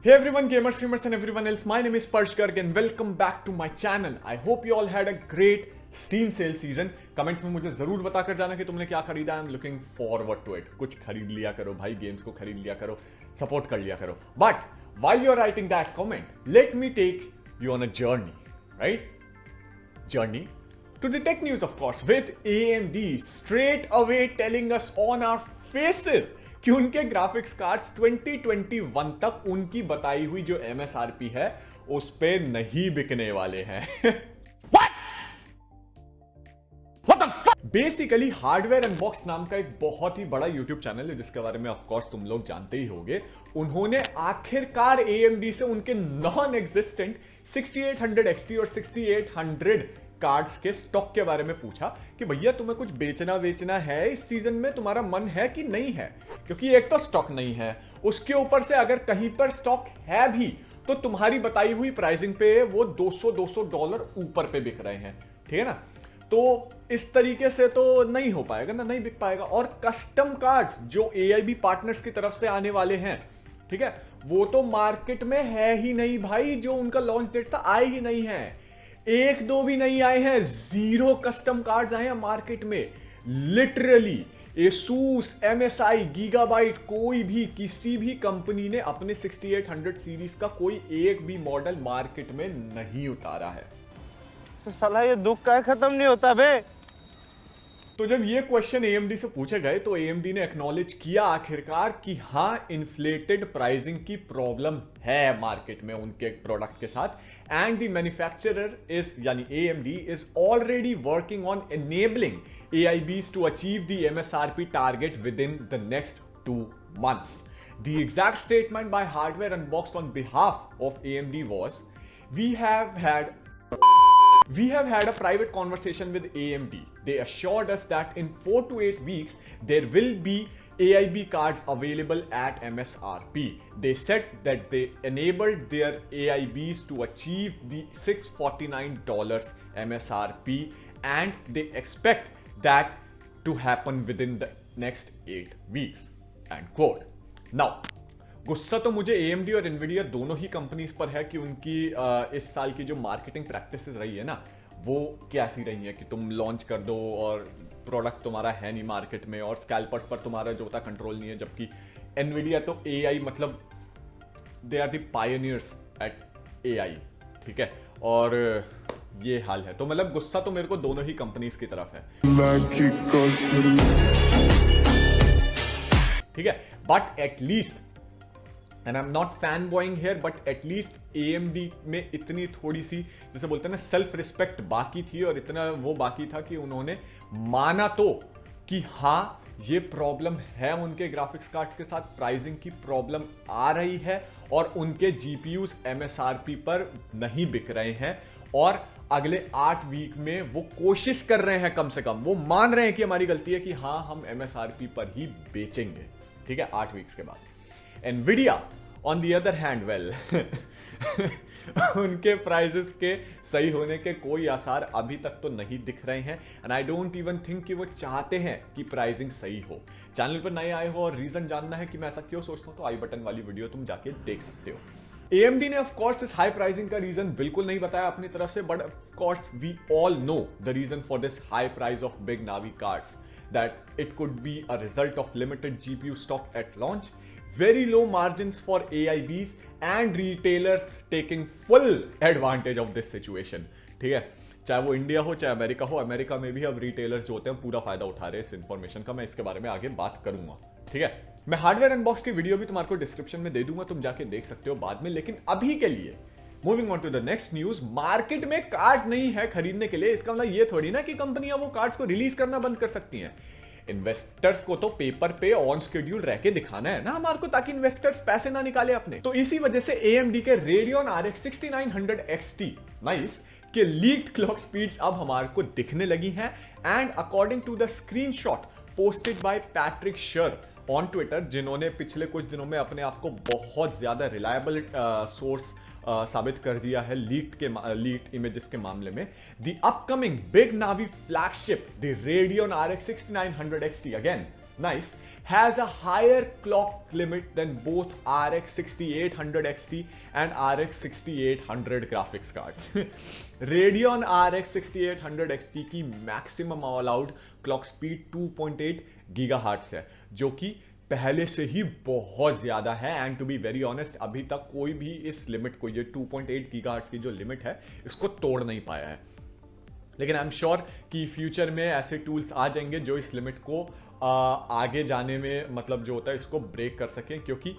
Hey everyone, gamers, streamers and everyone else, my name is Parsh Garg and welcome back to my channel. I hope you all had a great Steam sale season. Comments में मुझे जरूर बताकर जाना कि तुमने क्या खरीदा. I am looking forward to it. कुछ खरीद लिया करो भाई, गेम्स को खरीद लिया करो, सपोर्ट कर लिया करो. But while you're writing that comment, let me take you on a journey, right? Journey to the tech news, of course, with AMD straight away telling us on our faces कि उनके graphics cards 2021 तक उनकी बताई हुई जो MSRP है उस पे नहीं बिकने वाले हैं. बेसिकली हार्डवेयर अनबॉक्स नाम का एक बहुत ही बड़ा YouTube चैनल है जिसके बारे में ऑफ कोर्स तुम लोग जानते ही होगे. उन्होंने आखिरकार AMD से उनके नॉन एग्जिस्टेंट 6800 XT और 6800 कार्ड्स के स्टॉक के बारे में पूछा कि भैया तुम्हें कुछ बेचना है इस सीजन में, तुम्हारा मन है कि नहीं है. क्योंकि एक तो स्टॉक नहीं है, उसके ऊपर से अगर कहीं पर स्टॉक है भी तो तुम्हारी बताई हुई प्राइसिंग पे वो $200 ऊपर पे बिक रहे हैं. ठीक है ना. तो इस तरीके से तो नहीं हो पाएगा ना, नहीं बिक पाएगा. और कस्टम कार्ड्स जो AIB पार्टनर्स की तरफ से आने वाले हैं, ठीक है, वो तो मार्केट में है ही नहीं भाई. जो उनका लॉन्च डेट था आए ही नहीं है, एक दो भी नहीं आए हैं. 0 कस्टम कार्ड्स आए हैं मार्केट में. लिटरली Asus, MSI, Gigabyte, कोई भी किसी भी कंपनी ने अपने 6800 सीरीज का कोई एक भी मॉडल मार्केट में नहीं उतारा है. तो साला ये दुख का खत्म नहीं होता बे. तो जब ये क्वेश्चन AMD से पूछे गए तो AMD ने एक्नॉलेज किया आखिरकार कि हाँ, इन्फ्लेटेड प्राइसिंग की प्रॉब्लम है मार्केट में उनके प्रोडक्ट के साथ. एंड द मैन्युफैक्चरर इज यानी AMD is already working on enabling AIBs to achieve the MSRP target within the next 2 months. The exact statement by Hardware Unboxed on behalf of AMD was, We have had a private conversation with AMD. They assured us that in 4 to 8 weeks, there will be AIB cards available at MSRP. They said that they enabled their AIBs to achieve the $649 MSRP and they expect that to happen within the next 8 weeks. End quote. Now, गुस्सा तो मुझे AMD और Nvidia दोनों ही companies पर है कि उनकी इस साल की जो मार्केटिंग प्रैक्टिसेस रही है ना, वो कैसी रही है कि तुम लॉन्च कर दो और प्रोडक्ट तुम्हारा है नहीं मार्केट में और स्कैल्पर्स पर तुम्हारा जो होता कंट्रोल नहीं है. जबकि Nvidia तो AI मतलब they are the pioneers at AI. ठीक है, और ये हाल है. तो मतलब गुस्सा तो मेरे को दोनों ही कंपनीज की तरफ है. ठीक है, but at least, and I am not fan Boeing here, but at least AMD में इतनी थोड़ी सी जैसे बोलते हैं ना सेल्फ रिस्पेक्ट बाकी थी और इतना वो बाकी था कि उन्होंने माना तो कि हाँ, ये प्रॉब्लम है उनके ग्राफिक्स कार्ड्स के साथ, प्राइसिंग की प्रॉब्लम आ रही है और उनके GPUs MSRP पर नहीं बिक रहे हैं. और अगले 8 वीक में वो कोशिश कर रहे हैं, कम से कम वो मान रहे हैं कि हमारी गलती है कि हाँ, हम MSRP पर ही बेचेंगे. ठीक है, 8 वीक्स के बाद. Nvidia on the other hand, well, उनके प्राइसेस के सही होने के कोई आसार अभी तक तो नहीं दिख रहे हैं. And I don't even think कि वो चाहते हैं कि प्राइसिंग सही हो. चैनल पर नए आए हो और रीजन जानना है कि मैं ऐसा क्यों सोचता हूं तो आई बटन वाली वीडियो तुम जाके देख सकते हो. AMD ने ऑफ कोर्स इस हाई प्राइसिंग का रीजन बिल्कुल नहीं बताया अपनी तरफ से, but of course we all know the reason for this high price of big Navi cards, that it could be a result of limited GPU stock at launch, very low margins for AIBs and retailers taking full advantage of this situation. ठीक है, चाहे वो India हो चाहे America हो. America में भी अब रिटेलर्स जो होते हैं पूरा फायदा उठा रहे हैं इस इंफॉर्मेशन का. मैं इसके बारे में आगे बात करूंगा. ठीक है, मैं हार्डवेयर अनबॉक्स की वीडियो भी तुम्हारे को डिस्क्रिप्शन में दे दूंगा, तुम जाके देख सकते हो बाद में. लेकिन अभी के लिए moving on to the next news. Market में कार्ड्स नहीं है खरीदने के लिए. इसका मतलब ये थोड़ी ना कि कंपनियां वो कार्ड्स को रिलीज करना बंद कर सकती हैं. इन्वेस्टर्स को तो पेपर पे ऑन शेड्यूल रह के दिखाना है ना हमारे को, ताकि इन्वेस्टर्स पैसे ना निकाले अपने. तो इसी वजह से AMD के Radeon RX 6900 XT नाइस के लीक्ड क्लॉक स्पीड्स अब हमारे को दिखने लगी हैं. And according to the screenshot posted by Patrick Schur on Twitter, जिन्होंने पिछले कुछ दिनों में अपने आप को बहुत ज्यादा रिलायबल सोर्स साबित कर दिया है लीक्ड इमेजेस के मामले में. The upcoming big Navi flagship the Radeon RX 6900 XT again nice has a higher clock limit than both RX 6800 XT and RX 6800 graphics cards. Radeon RX 6800 XT की maximum allowed clock speed 2.8 GHz है, जो कि पहले से ही बहुत ज्यादा है। And to be very honest, अभी तक कोई भी इस लिमिट को, ये 2.8 गीगाहर्ट्ज की जो लिमिट है, इसको तोड़ नहीं पाया है। लेकिन आई एम श्योर कि फ्यूचर में ऐसे टूल्स आ जाएंगे जो इस लिमिट को आगे जाने में, मतलब जो होता है, इसको ब्रेक कर सकें, क्योंकि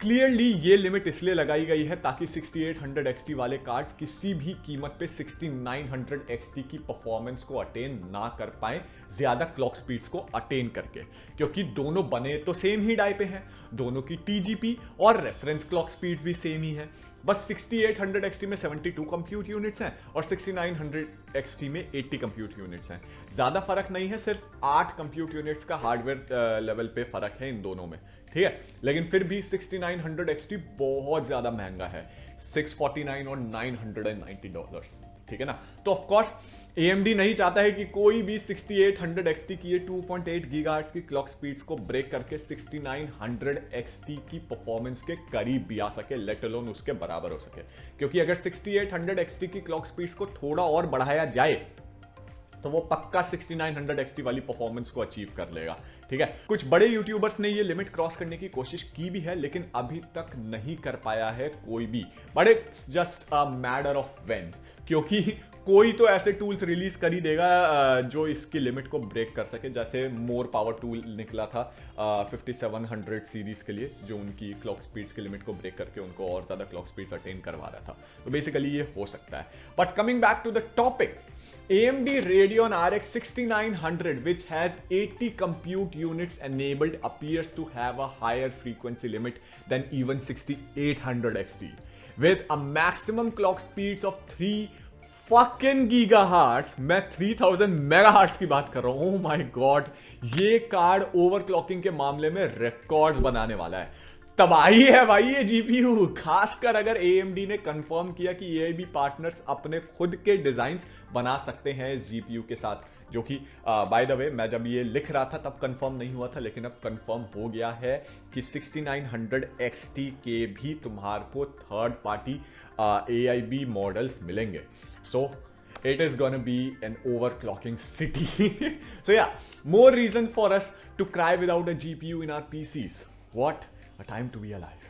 क्लियरली ये लिमिट इसलिए लगाई गई है ताकि 6800 XT वाले कार्ड्स किसी भी कीमत पे 6900 XT की परफॉर्मेंस को अटेन ना कर पाए ज्यादा क्लॉक स्पीड्स को अटेन करके, क्योंकि दोनों बने तो सेम ही डाई पे हैं, दोनों की TGP और रेफरेंस क्लॉक स्पीड भी सेम ही है। बस 6800 XT में 72 कंप्यूट यूनिट्स हैं और 6900 XT में 80 कंप्यूट यूनिट्स हैं। ज्यादा फर्क नहीं है, सिर्फ 8 कंप्यूट यूनिट्स का हार्डवेयर लेवल पे फर्क है इन दोनों में, ठीक है। लेकिन फिर भी 6900 XT बहुत ज्यादा महंगा है, $649 और $990, ठीक है ना। तो ऑफ कोर्स AMD नहीं चाहता है कि कोई भी 6800 XT की ये 2.8 गीगाहर्ट्ज की क्लॉक स्पीड्स को ब्रेक करके 6900 XT की परफॉर्मेंस के करीब भी आ सके, लेट अलोन उसके बराबर हो सके। क्योंकि अगर 6800 XT की क्लॉक स्पीड्स को थोड़ा और बढ़ाया जाए तो वो पक्का 6900 XT वाली परफॉर्मेंस को अचीव कर लेगा, ठीक है। कुछ बड़े यूट्यूबर्स ने ये लिमिट क्रॉस करने की कोशिश की भी है, लेकिन अभी तक नहीं कर पाया है कोई भी, but it's just a matter of when, क्योंकि कोई तो ऐसे टूल्स रिलीज कर ही देगा जो इसकी लिमिट को ब्रेक कर सके। जैसे मोर पावर टूल निकला था 5700 सीरीज के लिए, जो उनकी क्लॉक स्पीड्स की लिमिट को ब्रेक करके उनको और ज्यादा क्लॉक स्पीड्स अटेन करवा रहा था। तो बेसिकली ये हो सकता है। But coming back to the topic, AMD Radeon RX 6900, which has 80 compute units enabled, appears to have a higher frequency limit than even 6800 XT, with a maximum clock speeds of 3 fucking gigahertz। मैं 3000 megahertz की बात कर रहा हूं। Oh my god, ये card overclocking के मामले में रिकॉर्ड बनाने वाला है। तबाही है भाई ये GPU, खासकर अगर AMD ने कंफर्म किया कि AIB पार्टनर्स अपने खुद के डिजाइन्स बना सकते हैं इस GPU के साथ, जो कि बाय द वे मैं जब ये लिख रहा था तब कंफर्म नहीं हुआ था, लेकिन अब कंफर्म हो गया है कि 6900 XT के भी तुम्हारे को थर्ड पार्टी AIB मॉडल्स मिलेंगे। सो it is gonna be an overclocking city। So yeah, more reason for us to cry without a GPU in our PCs. What a time to be alive।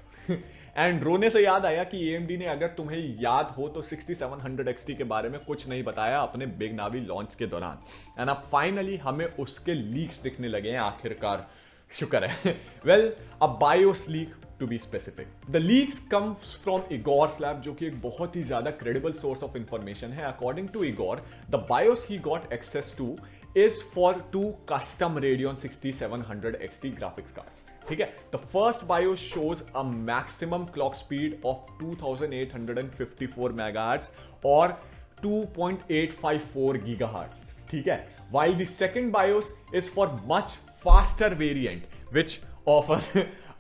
And रोने से याद आया कि AMD ने, अगर तुम्हें याद हो तो 6700 XT के बारे में कुछ नहीं बताया अपने बिग नावी लॉन्च के दौरान, एंड अब फाइनली हमें उसके लीक्स दिखने लगे हैं आखिरकार, शुक्र है। Well, uh BIOS leak to be specific. The leaks comes from Igor's lab, जो कि एक बहुत ही ज्यादा क्रेडिबल सोर्स ऑफ इंफॉर्मेशन है। According to Igor, the BIOS he got access to is for 2 custom Radeon 6700 XT graphics cards, ठीक है। The first BIOS shows a maximum clock speed of 2854 MHz और 2.854 GHz, ठीक है। While the second BIOS is for much faster variant, which offer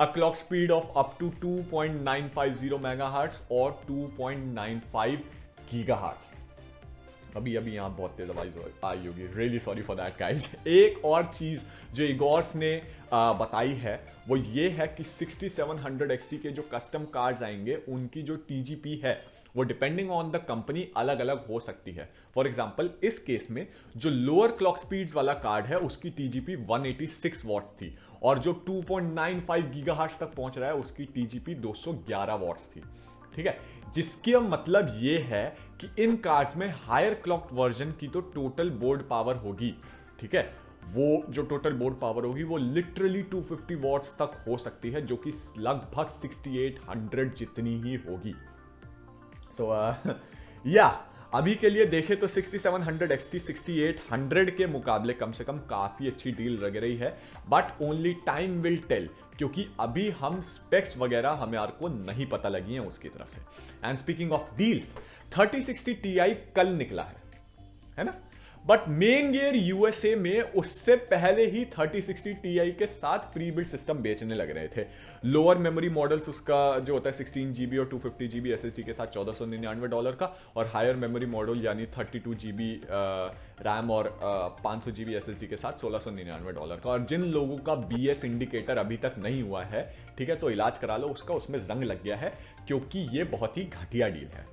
a clock speed of up to 2.950 MHz और 2.95 GHz। अभी यहां बहुत तेज आवाज आई होगी, really sorry for that guys. एक और चीज जो इगोर्स ने बताई है वो ये है कि 6700 XT के जो कस्टम कार्ड्स आएंगे उनकी जो TGP है वो डिपेंडिंग ऑन द कंपनी अलग अलग हो सकती है। फॉर एग्जांपल, इस केस में जो लोअर क्लॉक स्पीड्स वाला कार्ड है उसकी TGP 186 वॉट्स थी, और जो 2.95 गीगाहर्ट्ज तक पहुंच रहा है उसकी TGP 211 वॉट्स थी, ठीक है। जिसका मतलब ये है कि इन कार्ड्स में हायर क्लॉक वर्जन की तो टोटल बोर्ड पावर होगी, ठीक है। वो जो टोटल बोर्ड पावर होगी वो लिटरली 250 वॉट्स तक हो सकती है, जो कि लगभग 6800 जितनी ही होगी। सो या अभी के लिए देखें तो 6700 XT 6800 के मुकाबले कम से कम काफी अच्छी डील लग रही है, but only time will tell, क्योंकि अभी हम स्पेक्स वगैरह हमारे को नहीं पता लगी हैं उसकी तरफ से। And speaking of deals, 3060 Ti कल निकला है ना, बट मेन गियर यूएसए में उससे पहले ही 3060 Ti के साथ प्री बिल्ड सिस्टम बेचने लग रहे थे। लोअर मेमोरी मॉडल्स उसका जो होता है 16 GB और 250 GB SSD के साथ $1499 का, और हायर मेमोरी मॉडल यानी 32 GB रैम और 500 GB SSD के साथ $1699 का। और जिन लोगों का BS इंडिकेटर अभी तक नहीं हुआ है, ठीक है, तो इलाज करा लो उसका, उसमें जंग लग गया है, क्योंकि ये बहुत ही घटिया डील है।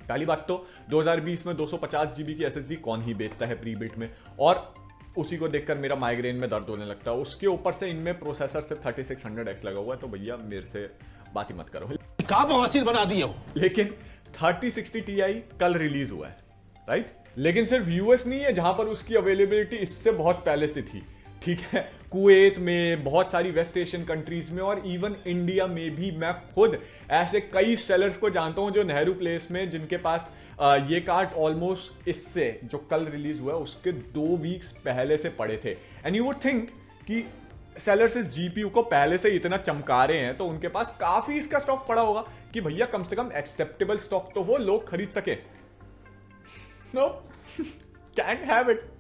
पहली बात तो 2020 में 250 GB की SSD कौन ही बेचता है प्री बिल्ट में, और उसी को देखकर मेरा माइग्रेन में दर्द होने लगता है। उसके ऊपर से इनमें प्रोसेसर सिर्फ 3600X लगा हुआ है, तो भैया मेरे से बात ही मत करो, का बवासीर बना दिया हो। लेकिन 3060 Ti कल रिलीज हुआ है, राइट? लेकिन सिर्फ यूएस नहीं है जहां पर उसकी अवेलेबिलिटी इससे बहुत पहले से थी, ठीक है। कुवैत में, बहुत सारी वेस्ट एशियन कंट्रीज में, और इवन इंडिया में भी मैं खुद ऐसे कई सेलर्स को जानता हूं जो नेहरू प्लेस में, जिनके पास ये कार्ड ऑलमोस्ट इससे जो कल रिलीज हुआ है उसके 2 वीक्स पहले से पड़े थे। एंड यू वुड थिंक कि सेलर्स इस जीपीयू को पहले से इतना चमका रहे हैं तो उनके पास काफी इसका स्टॉक पड़ा होगा कि भैया कम से कम एक्सेप्टेबल स्टॉक तो हो, लोग खरीद सके। No, can't have it.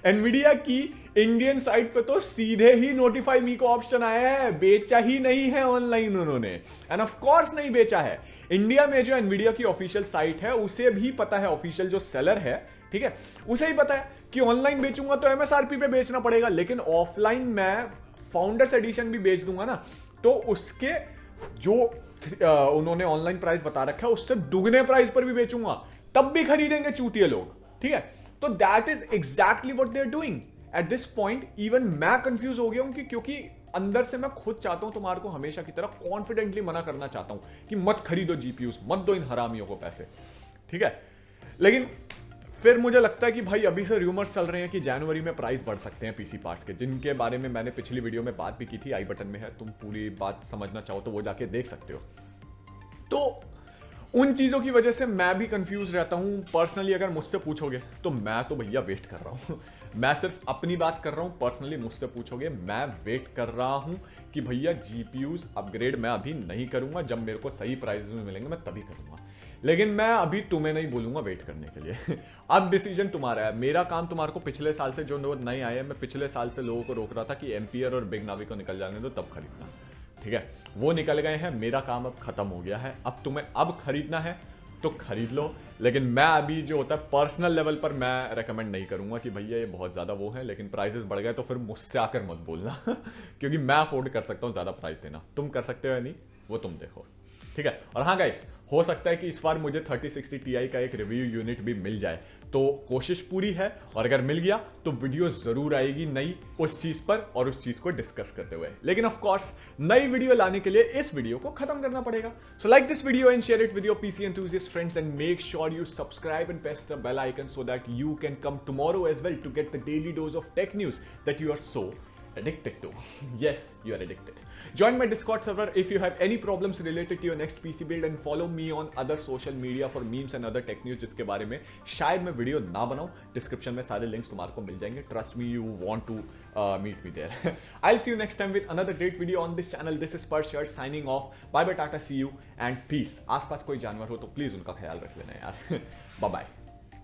Nvidia की इंडियन साइट पे तो सीधे ही नोटिफाई मी को ऑप्शन आया है, बेचा ही नहीं है ऑनलाइन उन्होंने, एंड ऑफ कोर्स नहीं बेचा है। इंडिया में जो एनवीडिया की ऑफिशियल साइट है उसे भी पता है, ऑफिशियल जो सेलर है, ठीक है, उसे ही पता है कि ऑनलाइन बेचूंगा तो एमएसआरपी पे बेचना पड़ेगा, लेकिन ऑफलाइन मैं फाउंडर्स एडिशन भी बेच दूंगा ना, तो उसके जो उन्होंने ऑनलाइन प्राइस बता रखा है उससे दुगने प्राइस पर भी बेचूंगा, तब भी खरीदेंगे चूतिए लोग, ठीक है। तो that is exactly what they are doing at this point. Even मैं कंफ्यूज हो गया हूं कि क्योंकि अंदर से मैं खुद चाहता हूं तुम्हारे को हमेशा की तरह कॉन्फिडेंटली मना करना चाहता हूं कि मत खरीदो जीपीयूज, मत दो इन हरामियों को पैसे, ठीक है। लेकिन फिर मुझे लगता है कि भाई अभी से रूमर्स चल रहे हैं कि जनवरी में प्राइस बढ़ सकते हैं पीसी पार्ट्स के, जिनके बारे में मैंने पिछली वीडियो में बात भी की थी, आई बटन में है, तुम पूरी बात समझना चाहो तो वो जाके देख सकते हो। तो उन चीजों की वजह से मैं भी कंफ्यूज रहता हूं। पर्सनली अगर मुझसे पूछोगे तो मैं तो भैया वेट कर रहा हूं। मैं सिर्फ अपनी बात कर रहा हूं, पर्सनली मुझसे पूछोगे मैं वेट कर रहा हूं कि भैया जीपीयूज अपग्रेड मैं अभी नहीं करूंगा, जब मेरे को सही प्राइस में मिलेंगे मैं तभी करूंगा। लेकिन मैं अभी तुम्हें नहीं बोलूंगा वेट करने के लिए। अब डिसीजन तुम्हारा है। मेरा काम तुम्हारे को पिछले साल से जो लोग नए आए हैं, मैं पिछले साल से लोगों को रोक रहा था कि एम्पियर और बिग नावी को निकल जाने दो तब खरीदना, ठीक है, वो निकल गए हैं, मेरा काम अब खत्म हो गया है। अब तुम्हें अब खरीदना है तो खरीद लो, लेकिन मैं अभी जो होता है पर्सनल लेवल पर मैं रेकमेंड नहीं करूंगा कि भैया ये बहुत ज्यादा वो है, लेकिन प्राइसेस बढ़ गए तो फिर मुझसे आकर मत बोलना क्योंकि मैं अफोर्ड कर सकता हूं ज्यादा प्राइस देना, तुम कर सकते हो या नहीं वो तुम देखो, ठीक है। और हाँ गाइस, हो सकता है कि इस बार मुझे 3060 Ti का एक रिव्यू यूनिट भी मिल जाए, तो कोशिश पूरी है, और अगर मिल गया तो वीडियो जरूर आएगी नई उस चीज पर और उस चीज को डिस्कस करते हुए। लेकिन ऑफ कोर्स नई वीडियो लाने के लिए इस वीडियो को खत्म करना पड़ेगा। So like this video and share it with your PC enthusiast friends and make sure you subscribe and press the bell icon so that you can come tomorrow as well to get the daily dose of tech news that you are so addicted to. Yes, you are addicted. Join my Discord server if you have any problems related to your next PC build and follow me on other social media for memes and other tech news जिसके बारे में शायद मैं video ना बनाऊं। Description में सारे links तुम्हारे को मिल जाएंगे। Trust me, you want to meet me there. I'll see you next time with another great video on this channel. This is Sparsh here signing off. Bye bye, Tata, see you and peace. आसपास कोई जानवर हो तो please उनका ख्याल रख लेना यार। Bye bye.